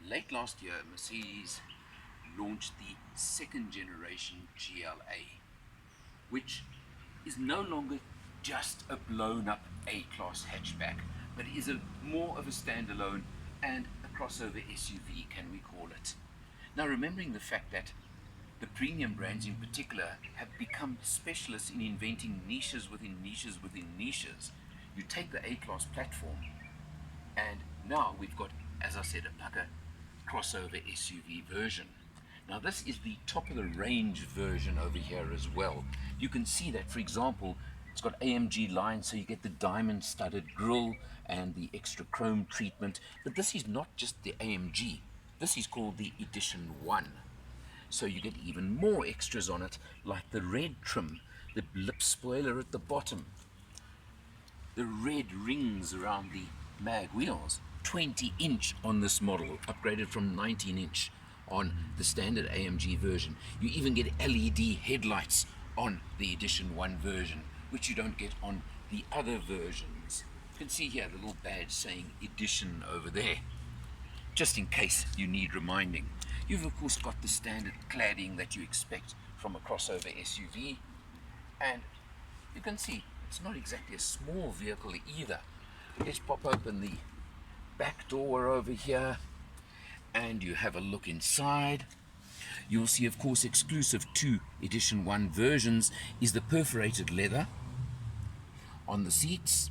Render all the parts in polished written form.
Late last year, Mercedes launched the second generation GLA, which is no longer just a blown up A-class hatchback, but is more of a standalone and a crossover SUV, can we call it. Now, remembering the fact that the premium brands in particular have become specialists in inventing niches within niches within niches, you take the A-class platform and now we've got, as I said, a pucker crossover SUV version. Now this is the top of the range version over here as well. You can see that, for example, it's got AMG lines, so you get the diamond studded grille and the extra chrome treatment. But this is not just the AMG. This is called the Edition 1. So you get even more extras on it, like the red trim, the lip spoiler at the bottom, the red rings around the mag wheels, 20-inch on this model, upgraded from 19-inch on the standard AMG version. You even get LED headlights on the Edition 1 version, which you don't get on the other versions. You can see here the little badge saying Edition over there, just in case you need reminding. You've of course got the standard cladding that you expect from a crossover SUV, and you can see it's not exactly a small vehicle either. Let's pop open the back door over here and you have a look inside. You'll see, of course, exclusive to Edition 1 versions is the perforated leather on the seats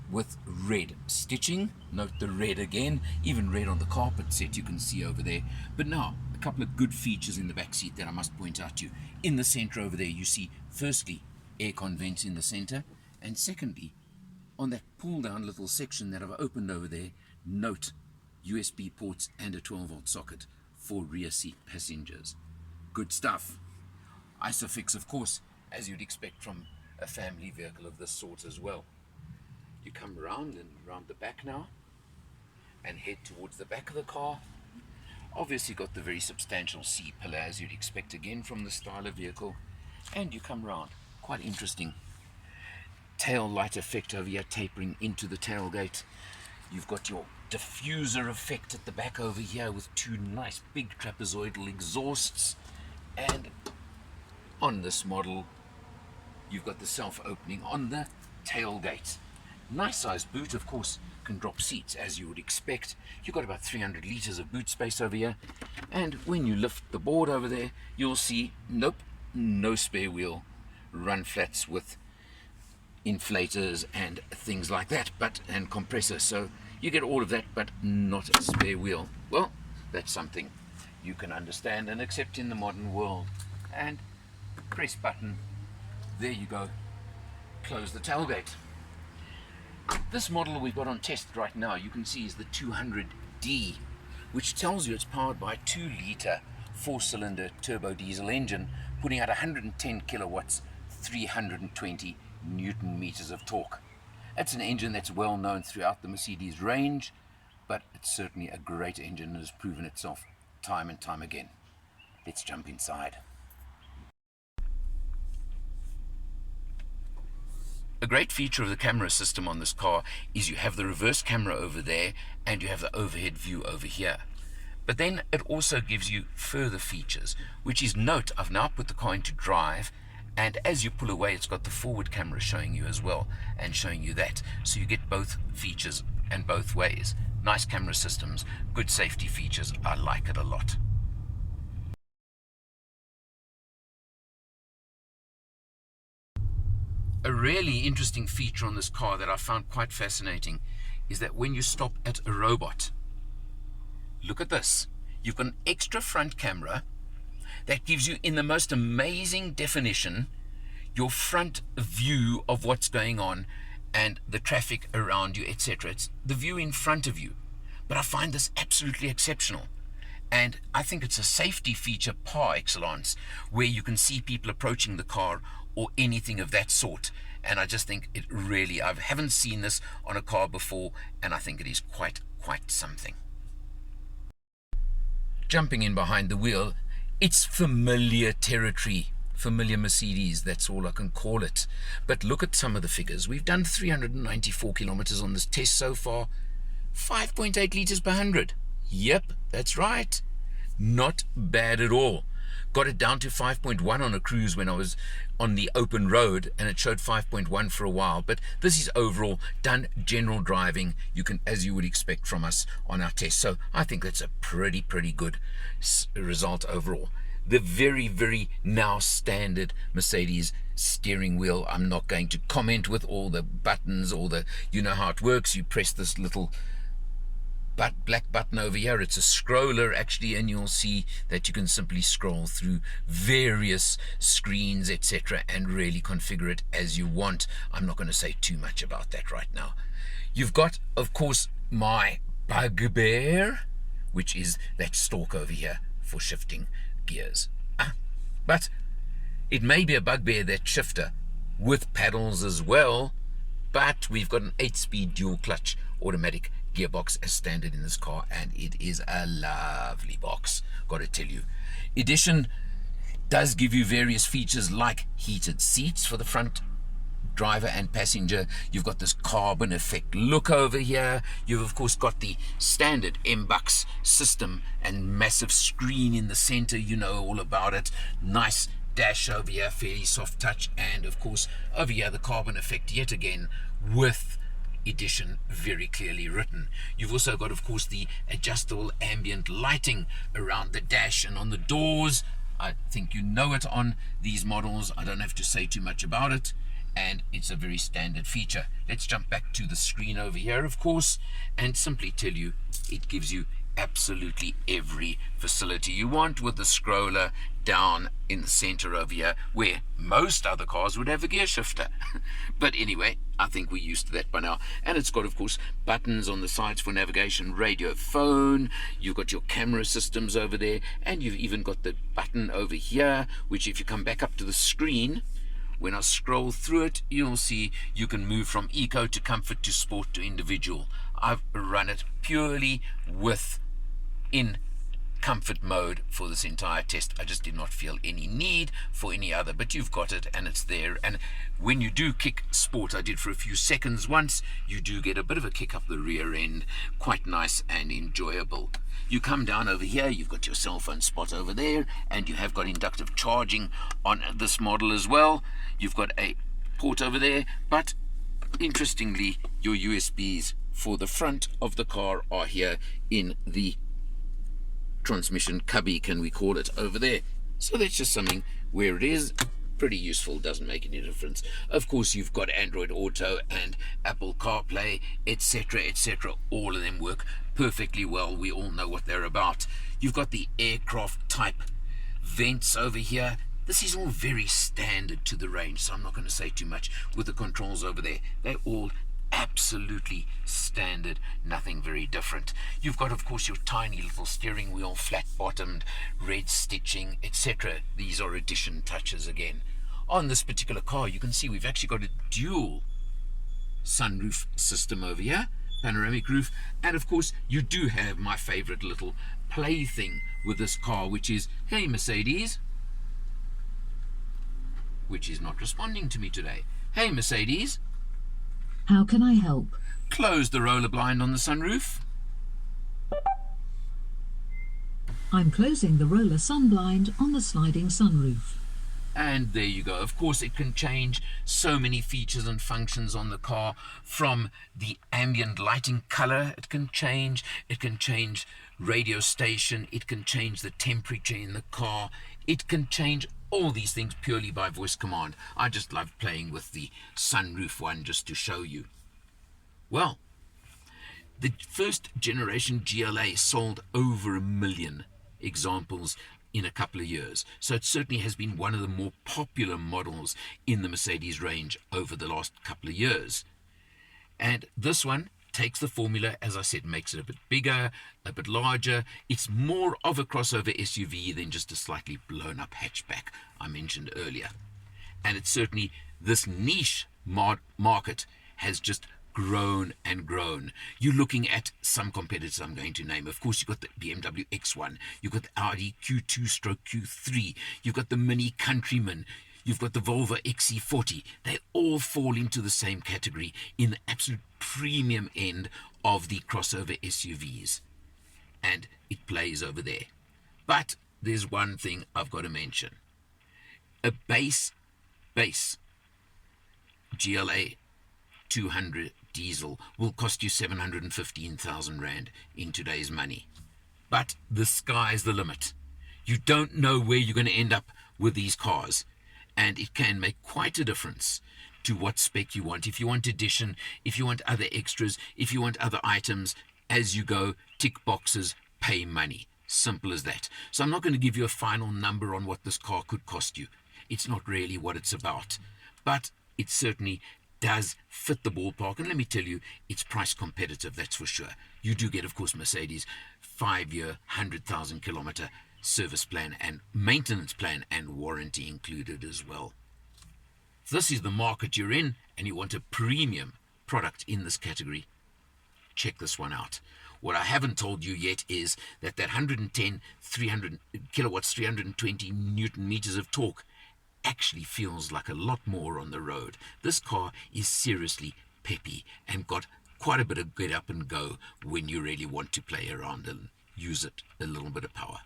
with red stitching. Note the red again, even red on the carpet set you can see over there. But now, a couple of good features in the back seat that I must point out to you. In the center over there, you see, firstly, aircon vents in the center, and secondly, on that pull-down little section that I've opened over there, note USB ports and a 12-volt socket for rear seat passengers. Good stuff. Isofix, of course, as you'd expect from a family vehicle of this sort as well. You come around and round the back now and head towards the back of the car. Obviously got the very substantial C-pillar as you'd expect again from the style of vehicle, and you come round. Quite interesting tail light effect over here, tapering into the tailgate. You've got your diffuser effect at the back over here with two nice big trapezoidal exhausts, and on this model you've got the self-opening on the tailgate. Nice sized boot, of course, can drop seats as you would expect. You've got about 300 litres of boot space over here, and when you lift the board over there you'll see, nope, no spare wheel run flats with inflators and things like that, and compressor, so you get all of that but not a spare wheel. Well, that's something you can understand and accept in the modern world. And press button, there you go, close the tailgate. This model we've got on test right now, you can see, is the 200D, which tells you it's powered by a 2-litre 4-cylinder turbodiesel engine, putting out 110 kilowatts, 320 Newton meters of torque. It's an engine that's well known throughout the Mercedes range, but it's certainly a great engine and has proven itself time and time again. Let's jump inside. A great feature of the camera system on this car is you have the reverse camera over there and you have the overhead view over here. But then it also gives you further features, which is, note, I've now put the car into drive, and as you pull away it's got the forward camera showing you as well and showing you that, so you get both features and both ways. Nice camera systems, good safety features. I like it a lot. A really interesting feature on this car that I found quite fascinating is that when you stop at a robot, look at this, you've got an extra front camera that gives you, in the most amazing definition, your front view of what's going on and the traffic around you, etc. It's the view in front of you. But I find this absolutely exceptional. And I think it's a safety feature par excellence, where you can see people approaching the car or anything of that sort. And I just think it really, I haven't seen this on a car before, and I think it is quite something. Jumping in behind the wheel, it's familiar territory, familiar Mercedes, that's all I can call it. But look at some of the figures. We've done 394 kilometers on this test so far, 5.8 liters per 100. Yep, that's right. Not bad at all. Got it down to 5.1 on a cruise when I was on the open road, and it showed 5.1 for a while. But this is overall done general driving, you can, as you would expect from us on our test. So I think that's a pretty good result overall. The very now standard Mercedes steering wheel, I'm not going to comment with all the buttons, all the, you know how it works. You press this little black button over here. It's a scroller actually, and you'll see that you can simply scroll through various screens, etc., and really configure it as you want. I'm not going to say too much about that right now. You've got, of course, my bugbear, which is that stalk over here for shifting gears. But it may be a bugbear, that shifter, with paddles as well, but we've got an 8-speed dual clutch automatic gearbox as standard in this car, and it is a lovely box, got to tell you. Edition does give you various features like heated seats for the front driver and passenger. You've got this carbon effect look over here. You've of course got the standard MBUX system and massive screen in the center, you know all about it. Nice dash over here, fairly soft touch, and of course over here the carbon effect yet again with Edition very clearly written. You've also got, of course, the adjustable ambient lighting around the dash and on the doors. I think you know it on these models. I don't have to say too much about it, and it's a very standard feature. Let's jump back to the screen over here, of course, and simply tell you it gives you absolutely every facility you want, with the scroller down in the center over here, where most other cars would have a gear shifter. But anyway, I think we're used to that by now. And it's got, of course, buttons on the sides for navigation, radio, phone. You've got your camera systems over there, and you've even got the button over here, which if you come back up to the screen, when I scroll through it, you'll see you can move from eco to comfort to sport to individual. I've run it purely in comfort mode for this entire test. I just did not feel any need for any other, but you've got it and it's there. And when you do kick sport, I did for a few seconds once, you do get a bit of a kick up the rear end, quite nice and enjoyable. You come down over here, you've got your cell phone spot over there, and you have got inductive charging on this model as well. You've got a port over there, but interestingly, your USBs for the front of the car are here in the transmission cubby, can we call it, over there. So that's just something where it is pretty useful, doesn't make any difference. Of course, you've got Android Auto and Apple CarPlay, etc., all of them work perfectly well. We all know what they're about. You've got the aircraft type vents over here. This is all very standard to the range, so I'm not going to say too much with the controls over there. They're all absolutely standard, nothing very different. You've got, of course, your tiny little steering wheel, flat bottomed, red stitching, etc. These are Edition touches again. On this particular car, you can see we've actually got a dual sunroof system over here, panoramic roof, and of course you do have my favorite little plaything with this car, which is, hey Mercedes, which is not responding to me today. Hey Mercedes, how can I help? Close the roller blind on the sunroof. I'm closing the roller sun blind on the sliding sunroof. And there you go. Of course, it can change so many features and functions on the car, from the ambient lighting color. It can change radio station. It can change the temperature in the car. It can change all these things purely by voice command. I just love playing with the sunroof one just to show you. Well, the first generation GLA sold over 1 million examples in a couple of years. So it certainly has been one of the more popular models in the Mercedes range over the last couple of years. And this one takes the formula, as I said, makes it a bit bigger, a bit larger. It's more of a crossover SUV than just a slightly blown up hatchback I mentioned earlier. And it's certainly, this niche market has just grown and grown. You're looking at some competitors I'm going to name. Of course, you've got the BMW X1, you've got the Audi Q2/Q3, you've got the Mini Countryman, you've got the Volvo XC40. They all fall into the same category in the absolute premium end of the crossover SUVs. and it plays over there. But there's one thing I've got to mention. A base GLA 200 diesel will cost you 715,000 Rand in today's money. But the sky's the limit. You don't know where you're going to end up with these cars, and it can make quite a difference to what spec you want. If you want edition, if you want other extras, if you want other items, as you go, tick boxes, pay money. Simple as that. So I'm not going to give you a final number on what this car could cost you. It's not really what it's about. But it certainly does fit the ballpark. And let me tell you, it's price competitive, that's for sure. You do get, of course, Mercedes 5-year, 100,000 kilometer service plan and maintenance plan and warranty included as well. If this is the market you're in and you want a premium product in this category, check this one out. What I haven't told you yet is that 110, 300 kilowatts, 320 newton meters of torque actually feels like a lot more on the road. This car is seriously peppy and got quite a bit of get up and go when you really want to play around and use it a little bit of power.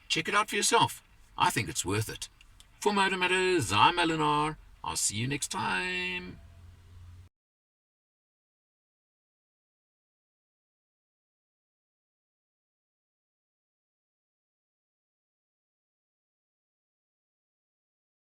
Check it out for yourself. I think it's worth it. For Motor Matters, I'm Eleanor. I'll see you next time.